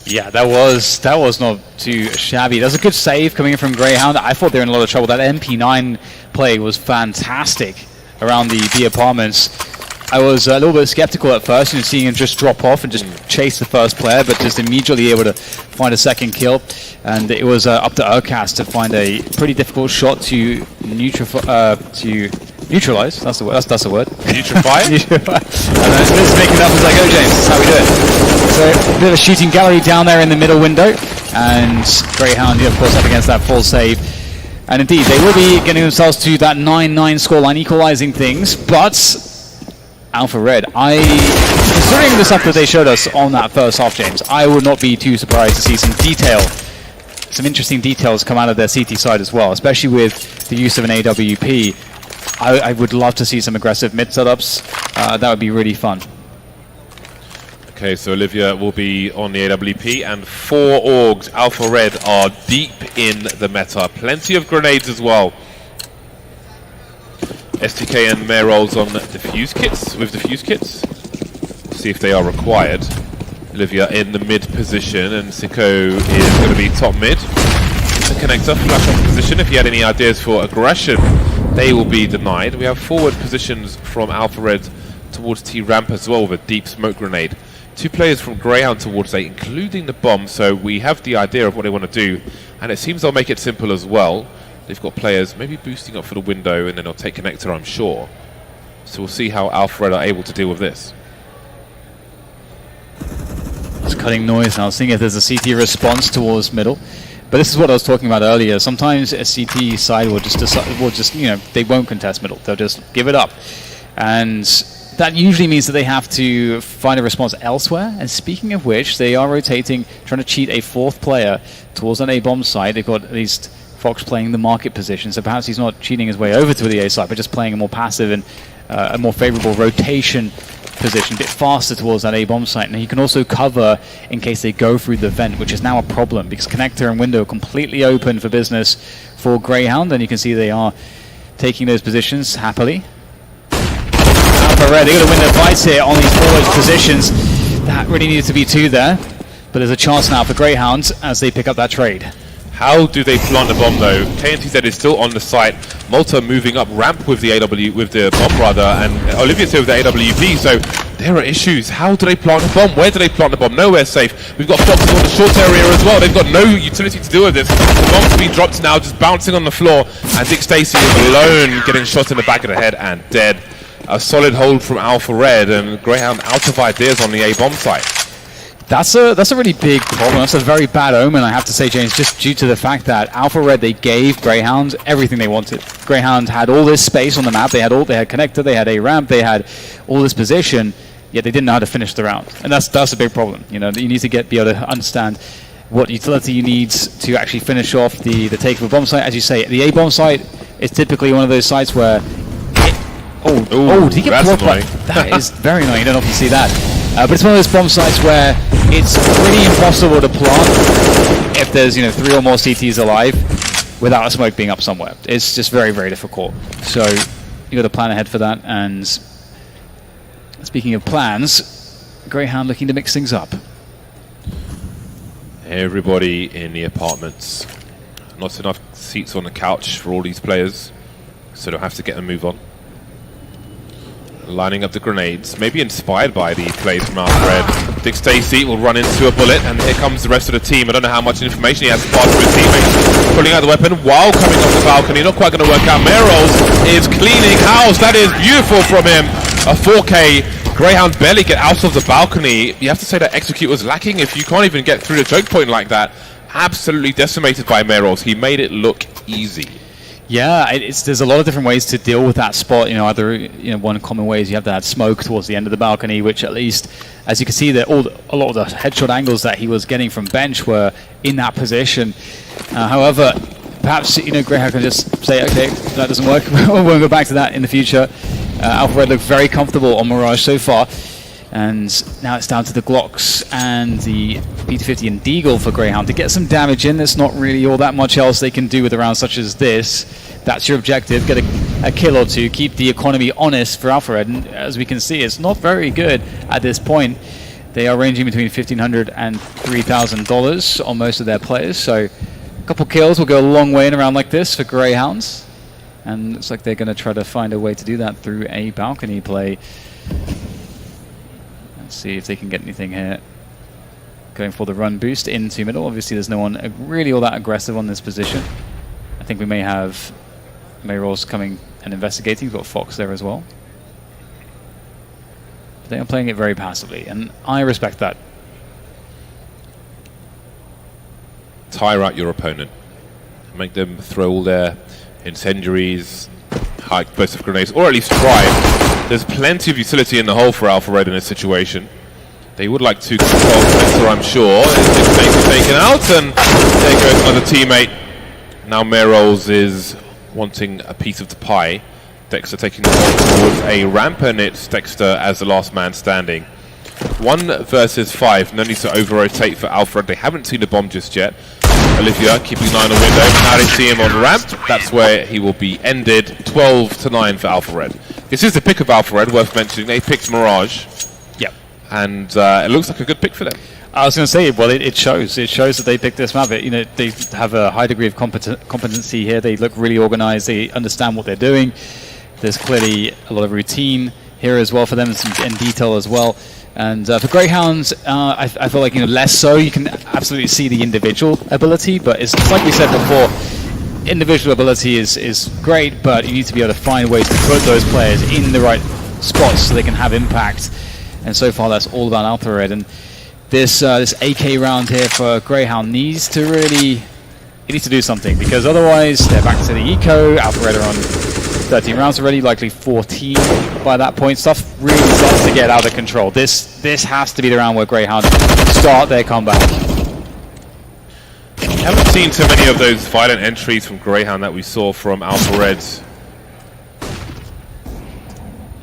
Yeah, that was not too shabby. That was a good save coming in from Grayhound. I thought they were in a lot of trouble. That MP9 play was fantastic around the apartments. I was a little bit skeptical at first, seeing him just drop off and just chase the first player, but just immediately able to find a second kill. And it was up to Ocast to find a pretty difficult shot to neutralize. That's the word. That's the word. Neutrify? Neutrify. And let's make it up as I go, James. That's how we do it. So a bit of a shooting gallery down there in the middle window, and Grayhound, of course, up against that full save. And indeed, they will be getting themselves to that 9-9 scoreline, equalizing things, but Alpha Red, considering the stuff that they showed us on that first half, James, I would not be too surprised to see some interesting details come out of their CT side as well, especially with the use of an AWP. I would love to see some aggressive mid setups. That would be really fun. Okay, so Olivia will be on the AWP, and 4 Orgs. Alpha Red are deep in the meta. Plenty of grenades as well. STK and Mare rolls on diffuse kits, with diffuse kits. see if they are required. Olivia in the mid position, and Siko is going to be top mid. The connector, flash off position. If he had any ideas for aggression, they will be denied. We have forward positions from Alpha Red towards T ramp as well with a deep smoke grenade. 2 players from Grayhound towards A, including the bomb, so we have the idea of what they want to do, and it seems they'll make it simple as well. They've got players maybe boosting up for the window, and then they'll take connector, I'm sure. So we'll see how Alpha Red are able to deal with this. It's cutting noise now, seeing if there's a CT response towards middle. But this is what I was talking about earlier. Sometimes a CT side will just decide, you know, they won't contest middle. They'll just give it up. And that usually means that they have to find a response elsewhere. And speaking of which, they are rotating, trying to cheat a 4th player towards an A bomb site. They've got at least Fox playing the market position, so perhaps he's not cheating his way over to the A site, but just playing a more passive and a more favorable rotation position, a bit faster towards that A bomb site. And he can also cover in case they go through the vent, which is now a problem because connector and window are completely open for business for Grayhound, and you can see they are taking those positions happily. Alpha Red, they're going to win their fights here on these forward positions. That really needed to be 2 there, but there's a chance now for Grayhound as they pick up that trade. How do they plant the bomb though? KdTV is still on the site. Malta moving up ramp with the bomb rather, and Olivia's here with the AWP, so there are issues. How do they plant the bomb? Where do they plant the bomb? Nowhere safe. We've got Fox on the short area as well. They've got no utility to deal with this. The bomb's been dropped now, just bouncing on the floor, and Dick Stacey is alone, getting shot in the back of the head and dead. A solid hold from Alpha Red, and Grayhound out of ideas on the A bomb site. That's a really big problem. That's a very bad omen, I have to say, James, just due to the fact that Alpha Red, they gave Grayhound everything they wanted. Grayhound had all this space on the map. They had connector, they had A ramp, they had all this position, yet they didn't know how to finish the round. And that's a big problem. You know, you need to be able to understand what utility you need to actually finish off the take of a bomb site. As you say, the A bomb site is typically one of those sites where did he get blocked by? That is very annoying. I don't know if you see that. But it's one of those bomb sites where it's pretty impossible to plant if there's 3 or more CTs alive without a smoke being up somewhere. It's just very, very difficult. So you got to plan ahead for that. And speaking of plans, Grayhound looking to mix things up. Everybody in the apartments. Not enough seats on the couch for all these players, so they'll have to get a move on. Lining up the grenades, maybe inspired by the plays from Alpha Red. Dick Stacey will run into a bullet, and here comes the rest of the team. I don't know how much information he has to pass to his teammates. Pulling out the weapon while coming off the balcony. Not quite going to work out. Mirage is cleaning house. That is beautiful from him. A 4K. Grayhound barely get out of the balcony. You have to say that execute was lacking. If you can't even get through the choke point like that, absolutely decimated by Mirage. He made it look easy. Yeah, there's a lot of different ways to deal with that spot. Either one common way is you have that smoke towards the end of the balcony, which at least, as you can see, that a lot of the headshot angles that he was getting from bench were in that position. However, perhaps Grayhound can just say, okay, that doesn't work. We'll go back to that in the future. Alpha Red looked very comfortable on Mirage so far. And now it's down to the Glocks and the P250 and Deagle for Grayhound to get some damage in. There's not really all that much else they can do with a round such as this. That's your objective, get a kill or two, keep the economy honest for Alpha Red. And as we can see, it's not very good at this point. They are ranging between $1,500 and $3,000 on most of their players. So a couple kills will go a long way in a round like this for Grayhounds. And looks like they're going to try to find a way to do that through a balcony play. See if they can get anything here. Going for the run boost into middle. Obviously there's no one really all that aggressive on this position. I think we may have Mirage coming and investigating. We've got Fox there as well. But they are playing it very passively, and I respect that. Tire out your opponent. Make them throw all their incendiaries, high explosive grenades, or at least try. There's plenty of utility in the hole for Alpha Red in this situation. They would like to control Dexter, I'm sure. It's taken out, and there goes another teammate. Now Mirage is wanting a piece of the pie. Dexter taking the ball towards a ramp, and it's Dexter as the last man standing. 1 versus 5. No need to over-rotate for Alpha Red. They haven't seen the bomb just yet. Olivia keeping an eye on the window. Now they see him on ramp. That's where he will be ended. 12-9 for Alpha Red. This is the pick of Alpha Red, worth mentioning. They picked Mirage. Yep. and it looks like a good pick for them. I was going to say, well, it shows. It shows that they picked this map. You know, they have a high degree of competency here. They look really organized. They understand what they're doing. There's clearly a lot of routine here as well for them, and detail as well. And for Greyhounds, I feel like, you know, less so. You can absolutely see the individual ability, but it's like we said before, individual ability is great, but you need to be able to find ways to put those players in the right spots so they can have impact. And so far, that's all about Alpha Red. And this AK round here for Greyhound needs to really, it needs to do something, because otherwise they're back to the eco. Alpha Red are on 13 rounds already, likely 14 by that point. Stuff really starts to get out of control. This has to be the round where Greyhound start their comeback. We haven't seen so many of those violent entries from Greyhound that we saw from Alpha Red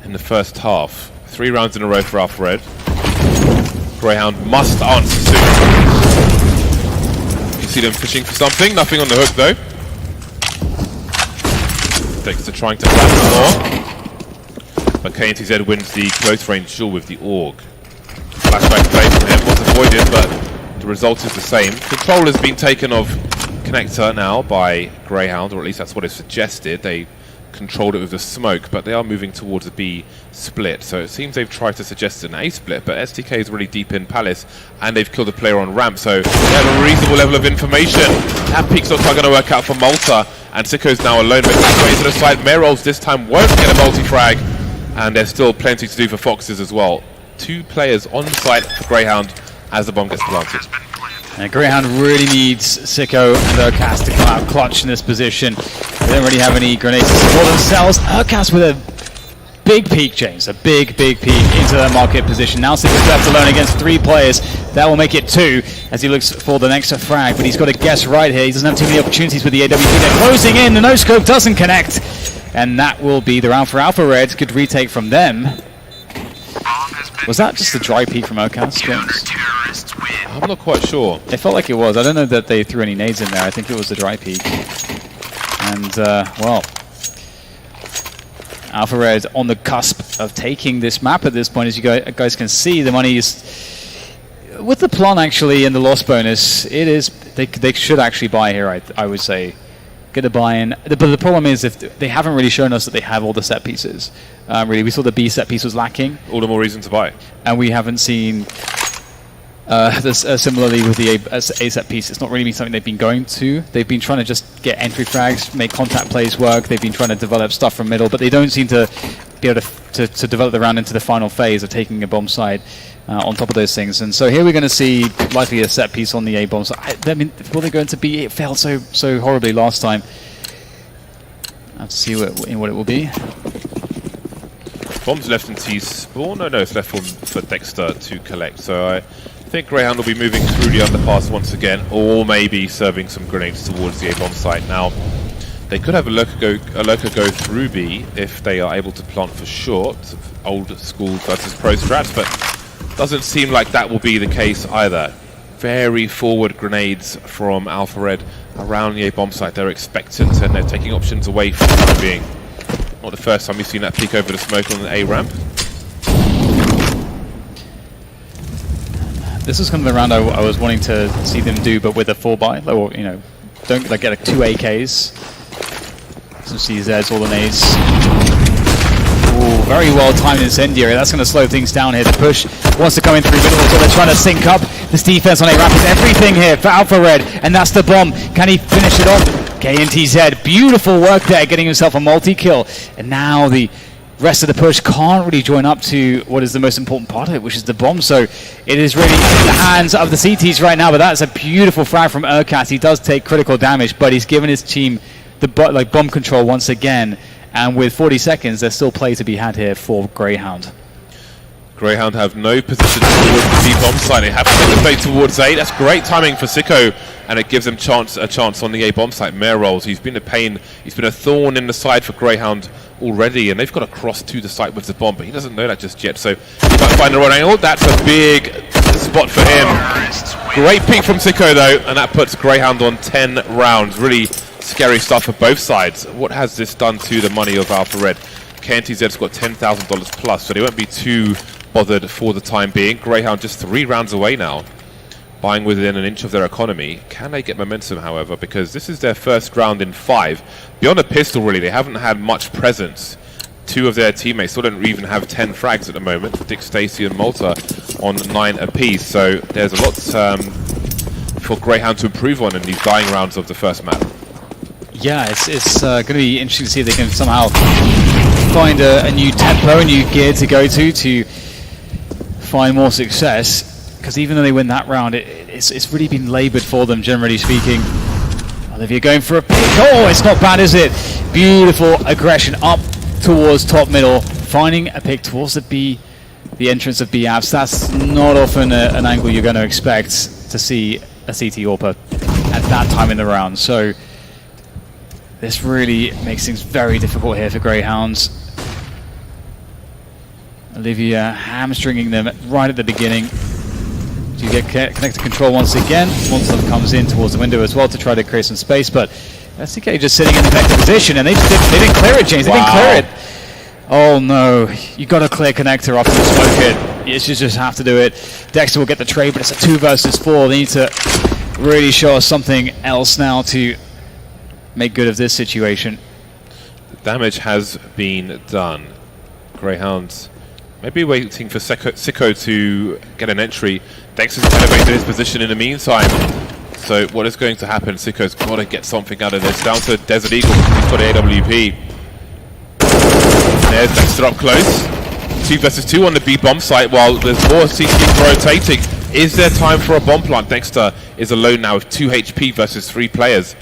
in the first half. 3 rounds in a row for Alpha Red. Greyhound must answer soon. You see them fishing for something. Nothing on the hook though. Dexter trying to grab some more, but KdTV wins the close range duel with the AUG. Flashback play from him was avoided, but the result is the same. Control has been taken of Connector now by Greyhound, or at least that's what is suggested. They controlled it with the smoke, but they are moving towards a B split, so it seems they've tried to suggest an A split, but STK is really deep in Palace, and they've killed a player on ramp, so they have a reasonable level of information. That peak's not quite going to work out for Malta, and Sicko's now alone, but way to the side. Mirage this time won't get a multi-frag, and there's still plenty to do for Foxes as well. 2 players on site for Greyhound as the bomb gets planted. And Greyhound really needs Sicko and Urcast to come out clutch in this position. They don't really have any grenades to support themselves. Urcast with a big peek, James. A big peek into their market position. Now Sicko's left alone against 3 players. That will make it 2 as he looks for the next frag. But he's got to guess right here. He doesn't have too many opportunities with the AWP. They're closing in. The no-scope doesn't connect. And that will be the round for Alpha Red. Good retake from them. Was that just a dry peek from Urcast, James? I'm not quite sure. It felt like it was. I don't know that they threw any nades in there. I think it was a dry peek. And, well, Alpha Red on the cusp of taking this map at this point. As you guys can see, the money is... With the Plon, actually, and the loss bonus, it is... They should actually buy here, I would say. Get a buy-in. But the problem is, if they haven't really shown us that they have all the set pieces. Really, we saw the B set piece was lacking. All the more reason to buy. And we haven't seen... similarly with the A set piece, it's not really been something they've been going to. They've been trying to just get entry frags, make contact plays work. They've been trying to develop stuff from middle, but they don't seem to be able to develop the round into the final phase of taking a bomb side on top of those things. And so here we're going to see likely a set piece on the A bomb side. I mean, will they go into B? It failed so horribly last time. I have to see what it will be. Bomb's left in T spawn. No, it's left for Dexter to collect. So I think Greyhound will be moving through the underpass once again, or maybe serving some grenades towards the A-bomb site. Now, they could have a lurker go through B if they are able to plant for short, old school versus pro strats, but doesn't seem like that will be the case either. Very forward grenades from Alpha Red around the A-bomb site. They're expectant and they're taking options away from the time being. Not the first time we've seen that peek over the smoke on the A ramp. This is kind of the round I was wanting to see them do, but with a 4x, or, you know, don't like get 2 AKs. Some CZs, all the nades. Ooh, very well timed incendiary. That's going to slow things down here. The push wants to come in through middle, so they're trying to sync up. This defense on A ramp is everything here for Alpha Red, and that's the bomb. Can he finish it off? KdTV, beautiful work there, getting himself a multi-kill. And now the rest of the push can't really join up to what is the most important part of it, which is the bomb. So it is really in the hands of the CTs right now, but that's a beautiful frag from Urcast. He does take critical damage, but he's given his team the bomb control once again. And with 40 seconds, there's still play to be had here for Greyhound. Greyhound have no position towards the B bomb site. They have to take the play towards A. That's great timing for Sicko, and it gives them a chance on the A bomb site. Mirage, he's been a pain. He's been a thorn in the side for Greyhound already, and they've got to cross to the site with the bomb, but he doesn't know that just yet. So he might find the right angle. That's a big spot for him. Great peek from Sicko though, and that puts Greyhound on 10 rounds. Really scary stuff for both sides. What has this done to the money of Alpha Red? KdTV's got $10,000 plus, so they won't be too bothered for the time being. Grayhound just 3 rounds away now, buying within an inch of their economy. Can they get momentum, however, because this is their first round in 5. Beyond a pistol, really, they haven't had much presence. 2 of their teammates still don't even have 10 frags at the moment. Dick, Stacy and Malta on 9 apiece, so there's a lot for Grayhound to improve on in these dying rounds of the first map. Yeah, it's going to be interesting to see if they can somehow find a new tempo, a new gear to go to find more success. Because even though they win that round, it's really been laboured for them, generally speaking. Olivia going for a pick. Oh, it's not bad, is it? Beautiful aggression up towards top middle, finding a pick towards the entrance of B apps. That's not often an angle you're going to expect to see a CT AWPer at that time in the round. So this really makes things very difficult here for Greyhounds. Olivia hamstringing them right at the beginning. You get connected control once again. Monster comes in towards the window as well to try to create some space, but SDK just sitting in the connected position, and they didn't clear it, James. They didn't clear it. Oh no, you got to clear connector after you smoke it. You just have to do it. Dexter will get the trade, but it's a 2 versus 4. They need to really show us something else now to make good of this situation. The damage has been done. Greyhounds maybe waiting for Sicko to get an entry. Dexter's elevated his position in the meantime. So what is going to happen? Sicko's got to get something out of this. Down to Desert Eagle. He's got AWP. There's Dexter up close. 2 versus 2 on the B bomb site while there's more CTs rotating. Is there time for a bomb plant? Dexter is alone now with 2 HP versus 3 players.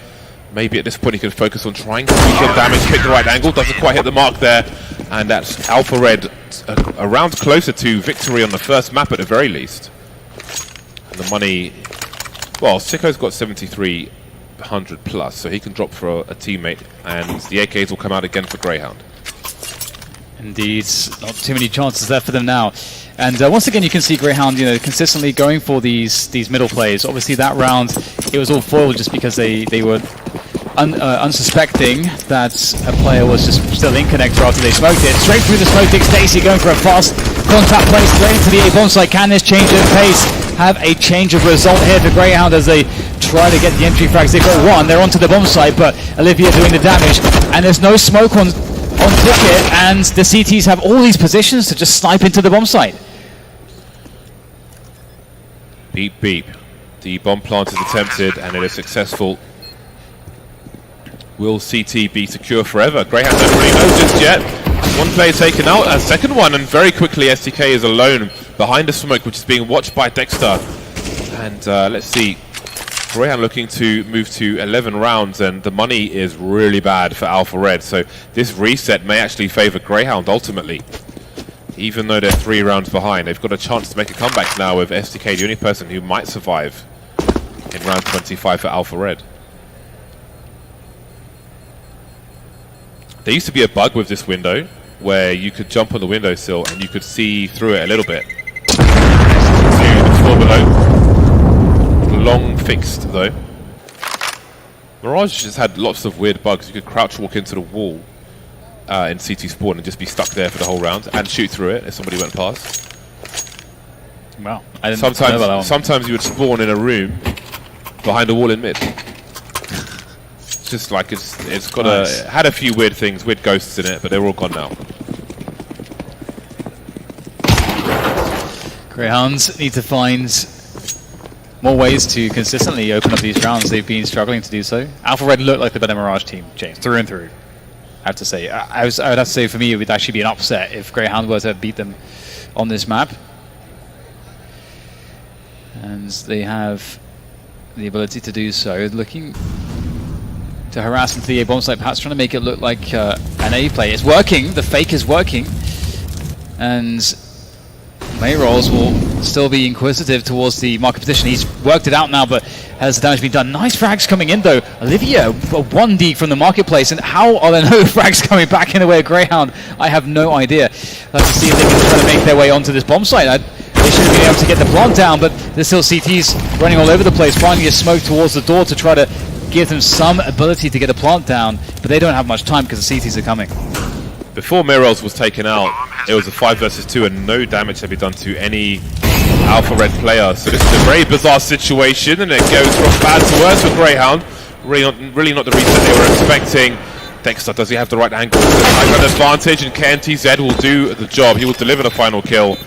Maybe at this point he can focus on trying to do some damage, pick the right angle. Doesn't quite hit the mark there. And that's Alpha Red a round closer to victory on the first map at the very least. And the money... Well, Sicko's got 7,300 plus, so he can drop for a teammate. And the AKs will come out again for Greyhound. Indeed, not too many chances there for them now. And once again, you can see Greyhound, consistently going for these middle plays. Obviously, that round it was all foiled just because they were unsuspecting that a player was just still in connector after they smoked it. Straight through the smoke, Dick Stacy going for a fast contact play straight into the A bomb site. Can this change of pace have a change of result here for Greyhound as they try to get the entry frags? They've got 1. They're onto the bomb site, but Olivia doing the damage, and there's no smoke on ticket, and the CTs have all these positions to just snipe into the bomb site. Beep, beep. The bomb plant is attempted, and it is successful. Will CT be secure forever? Greyhound don't really know just yet. 1 player taken out, a second one, and very quickly SDK is alone behind the smoke, which is being watched by Dexter. And let's see. Greyhound looking to move to 11 rounds, and the money is really bad for Alpha Red. So this reset may actually favor Greyhound ultimately. Even though they're 3 rounds behind, they've got a chance to make a comeback now with SDK, the only person who might survive in round 25 for Alpha Red. There used to be a bug with this window where you could jump on the windowsill and you could see through it a little bit. To the floor below. Long fixed though. Mirage has had lots of weird bugs. You could crouch walk into the wall in CT spawn and just be stuck there for the whole round and shoot through it if somebody went past. Wow, I didn't know about that one. Sometimes you would spawn in a room behind a wall in mid. Just like it's got nice. Had a few weird things, weird ghosts in it, but they're all gone now. Greyhounds need to find more ways to consistently open up these rounds. They've been struggling to do so. Alpha Red looked like the better Mirage team, James, through and through. I have to say, I would have to say for me it would actually be an upset if Greyhound were to beat them on this map. And they have the ability to do so, looking to harass into the A bomb site, perhaps trying to make it look like an A play. It's working, the fake is working, and Mayrolls will still be inquisitive towards the market position. He's worked it out now, but has the damage been done? Nice frags coming in though. Olivia, a 1D from the marketplace, and how are there no frags coming back in the way of Greyhound? I have no idea. Let's see if they can try to make their way onto this bomb site. They should be able to get the plant down, but there's still CTs running all over the place, finding a smoke towards the door to try to give them some ability to get a plant down, but they don't have much time because the CTs are coming. Before Mirage was taken out, it was a 5 versus 2 and no damage had been done to any Alpha Red player. So this is a very bizarre situation, and it goes from bad to worse for Grayhound. Really not the reset they were expecting. Dexter, does he have the right angle? High ground advantage, and KdTV will do the job. He will deliver the final kill.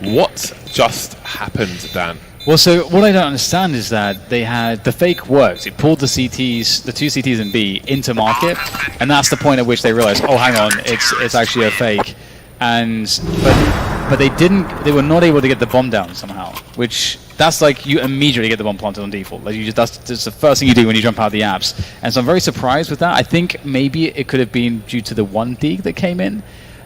What just happened, Dan? Well, so what I don't understand is that they had the fake worked. It pulled the CTs, the two CTs in B, into market, and that's the point at which they realized, oh, hang on, it's actually a fake. And but they didn't. They were not able to get the bomb down somehow. Which that's like you immediately get the bomb planted on default. Like that's the first thing you do when you jump out of the apps. And so I'm very surprised with that. I think maybe it could have been due to the one dig that came in,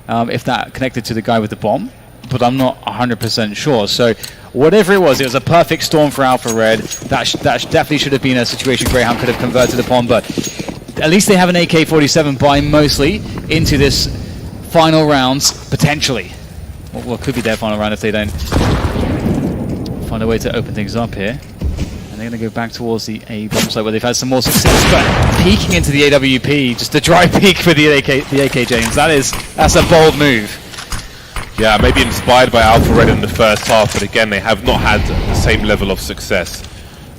if that connected to the guy with the bomb. But I'm not 100% sure. So whatever it was a perfect storm for Alpha Red. That definitely should have been a situation Grayhound could have converted upon. But at least they have an AK-47 buy mostly into this final rounds, potentially. What could be their final round if they don't find a way to open things up here. And they're going to go back towards the A bomb site where they've had some more success. But peeking into the AWP, just a dry peek for the AK James. That's a bold move. Yeah, maybe inspired by Alpha Red in the first half, but again, they have not had the same level of success.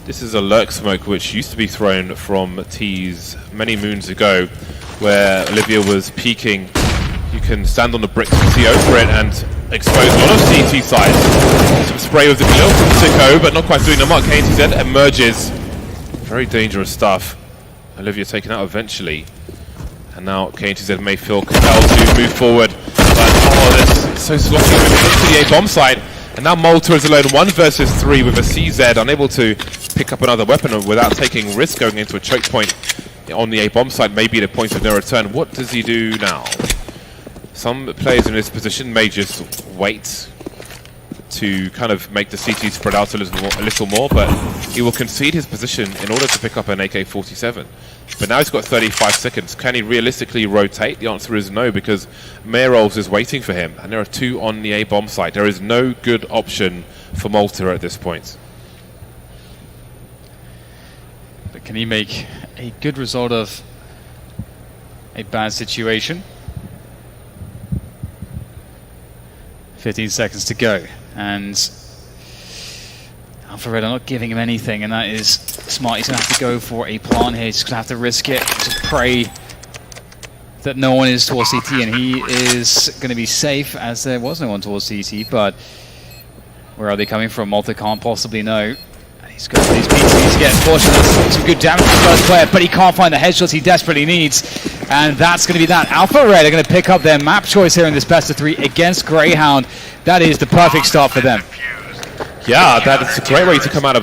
This is a lurk smoke which used to be thrown from T's many moons ago, where Olivia was peeking. You can stand on the bricks and see over it and expose a lot of CT sides. Some spray with the glue from Sicko, but not quite doing the mark. KdTV emerges. Very dangerous stuff. Olivia taken out eventually. And now KdTV may feel compelled to move forward. But, oh, this is so sloppy moving into the A bomb site. And now Malta is alone 1 versus 3 with a CZ, unable to pick up another weapon without taking risk going into a choke point on the A bomb site. Maybe the point of no return. What does he do now? Some players in this position may just wait to kind of make the CT spread out a little more, but he will concede his position in order to pick up an AK-47. But now he's got 35 seconds. Can he realistically rotate? The answer is no, because Mirage is waiting for him, and there are 2 on the A bomb site. There is no good option for Malta at this point. But can he make a good result of a bad situation? 15 seconds to go, and Alpha Red are not giving him anything, and that is smart. He's going to have to go for a plant here. He's just going to have to risk it, just pray that no one is towards CT, and he is going to be safe, as there was no one towards CT, but where are they coming from? Malta can't possibly know. He's going for these peaks, he needs to get fortunate. Some good damage from the first player, but he can't find the headshots he desperately needs. And that's going to be that. Alpha Red are going to pick up their map choice here in this best of 3 against Grayhound. That is the perfect start for them. Yeah, that is a great way to come out of